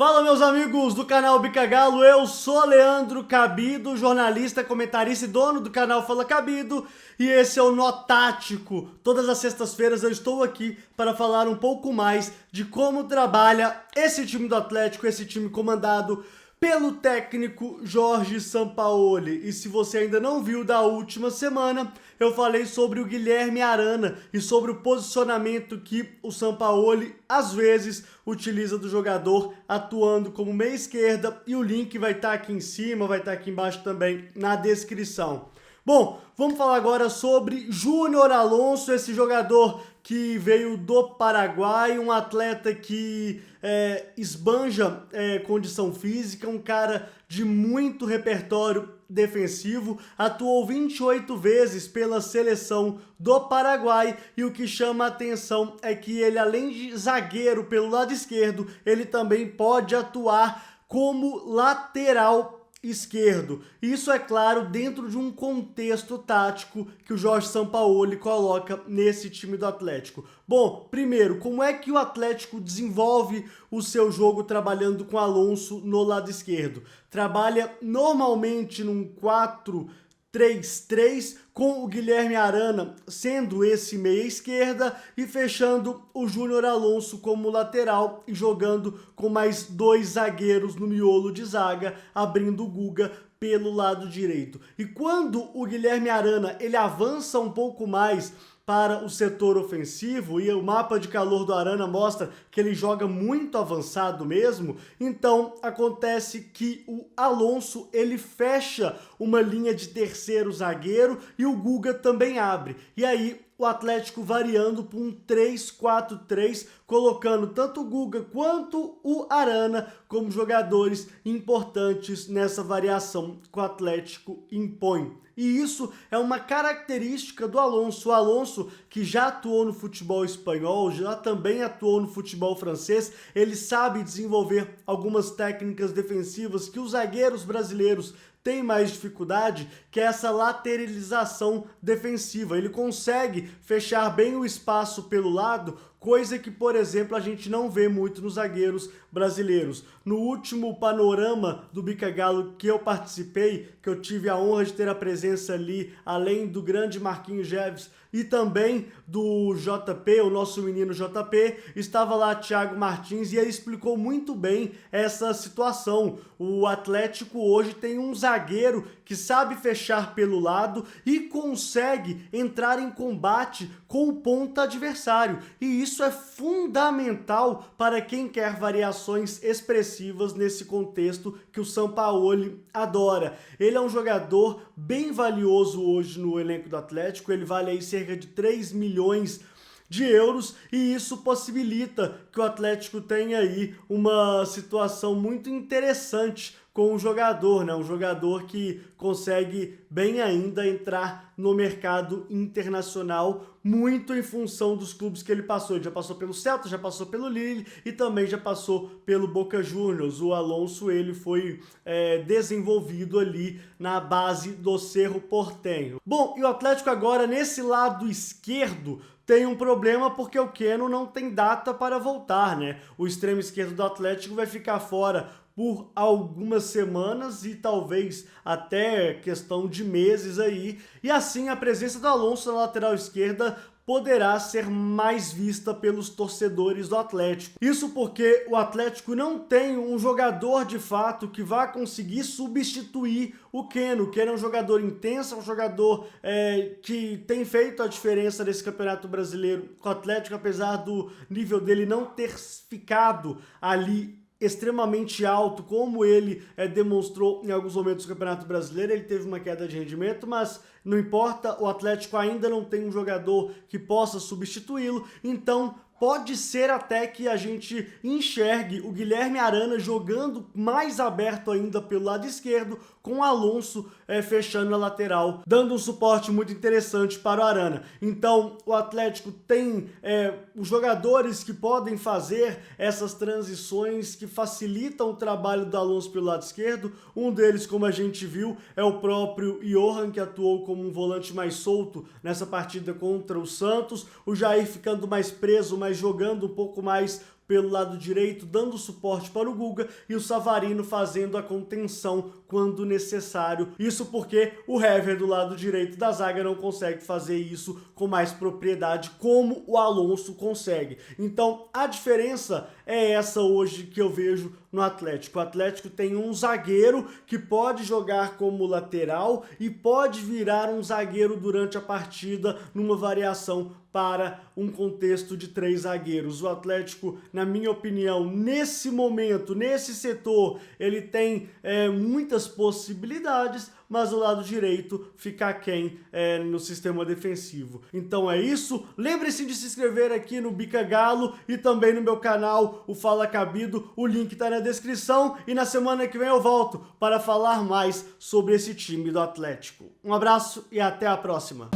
Fala, meus amigos do canal Bica Galo, eu sou Leandro Cabido, jornalista, comentarista e dono do canal Fala Cabido, e esse é o Nó Tático. Todas as sextas-feiras eu estou aqui para falar um pouco mais de como trabalha esse time do Atlético, esse time comandado pelo técnico Jorge Sampaoli. E se você ainda não viu da última semana, eu falei sobre o Guilherme Arana e sobre o posicionamento que o Sampaoli às vezes utiliza do jogador atuando como meia esquerda, e o link vai estar aqui em cima, vai estar aqui embaixo também na descrição. Bom, vamos falar agora sobre Júnior Alonso, esse jogador que veio do Paraguai, um atleta que esbanja condição física, um cara de muito repertório defensivo, atuou 28 vezes pela seleção do Paraguai, e o que chama a atenção é que ele, além de zagueiro pelo lado esquerdo, ele também pode atuar como lateral esquerdo. Isso, é claro, dentro de um contexto tático que o Jorge Sampaoli coloca nesse time do Atlético. Bom, primeiro, como é que o Atlético desenvolve o seu jogo trabalhando com Alonso no lado esquerdo? Trabalha normalmente num 4-3-3, com o Guilherme Arana sendo esse meia esquerda e fechando o Júnior Alonso como lateral e jogando com mais dois zagueiros no miolo de zaga, abrindo o Guga pelo lado direito. E quando o Guilherme Arana ele avança um pouco mais para o setor ofensivo, e o mapa de calor do Arana mostra que ele joga muito avançado mesmo, então acontece que o Alonso ele fecha uma linha de terceiro zagueiro e o Guga também abre. E aí o Atlético variando para um 3-4-3, colocando tanto o Guga quanto o Arana como jogadores importantes nessa variação que o Atlético impõe. E isso é uma característica do Alonso. O Alonso, que já atuou no futebol espanhol, já também atuou no futebol francês, ele sabe desenvolver algumas técnicas defensivas que os zagueiros brasileiros tem mais dificuldade, que é essa lateralização defensiva. Ele consegue fechar bem o espaço pelo lado, coisa que, por exemplo, a gente não vê muito nos zagueiros brasileiros. No último panorama do Bica Galo que eu participei, que eu tive a honra de ter a presença ali, além do grande Marquinhos Geves e também do JP, o nosso menino JP, estava lá Thiago Martins e ele explicou muito bem essa situação. O Atlético hoje tem um zagueiro que sabe fechar pelo lado e consegue entrar em combate com o ponta adversário. E isso é fundamental para quem quer variações expressivas nesse contexto que o Sampaoli adora. Ele é um jogador bem valioso hoje no elenco do Atlético, ele vale aí cerca de 3 milhões de euros, e isso possibilita que o Atlético tenha aí uma situação muito interessante com o jogador, né? Um jogador que consegue bem ainda entrar no mercado internacional, muito em função dos clubes que ele passou. Ele já passou pelo Celta, já passou pelo Lille e também já passou pelo Boca Juniors. O Alonso ele foi desenvolvido ali na base do Cerro Porteño. Bom, e o Atlético agora nesse lado esquerdo tem um problema porque o Keno não tem data para voltar, né? O extremo esquerdo do Atlético vai ficar fora por algumas semanas e talvez até questão de meses aí, e assim a presença do Alonso na lateral esquerda poderá ser mais vista pelos torcedores do Atlético. Isso porque o Atlético não tem um jogador de fato que vá conseguir substituir o Keno. O Keno é um jogador intenso, é um jogador que tem feito a diferença nesse Campeonato Brasileiro com o Atlético, apesar do nível dele não ter ficado ali extremamente alto, como ele demonstrou em alguns momentos do Campeonato Brasileiro. Ele teve uma queda de rendimento, mas não importa, o Atlético ainda não tem um jogador que possa substituí-lo, então pode ser até que a gente enxergue o Guilherme Arana jogando mais aberto ainda pelo lado esquerdo, com o Alonso fechando a lateral, dando um suporte muito interessante para o Arana. Então o Atlético tem os jogadores que podem fazer essas transições que facilitam o trabalho do Alonso pelo lado esquerdo. Um deles, como a gente viu, é o próprio Johan, que atuou como um volante mais solto nessa partida contra o Santos. O Jair ficando mais preso, mas jogando um pouco mais pelo lado direito, dando suporte para o Guga, e o Savarino fazendo a contenção quando necessário. Isso porque o Hever do lado direito da zaga não consegue fazer isso com mais propriedade como o Alonso consegue. Então a diferença é essa hoje que eu vejo no Atlético. O Atlético tem um zagueiro que pode jogar como lateral e pode virar um zagueiro durante a partida numa variação para um contexto de 3 zagueiros. O Atlético, na minha opinião, nesse momento, nesse setor, ele tem muitas possibilidades, mas o lado direito fica aquém no sistema defensivo. Então é isso. Lembre-se de se inscrever aqui no Bica Galo e também no meu canal, o Fala Cabido. O link está na descrição e na semana que vem eu volto para falar mais sobre esse time do Atlético. Um abraço e até a próxima.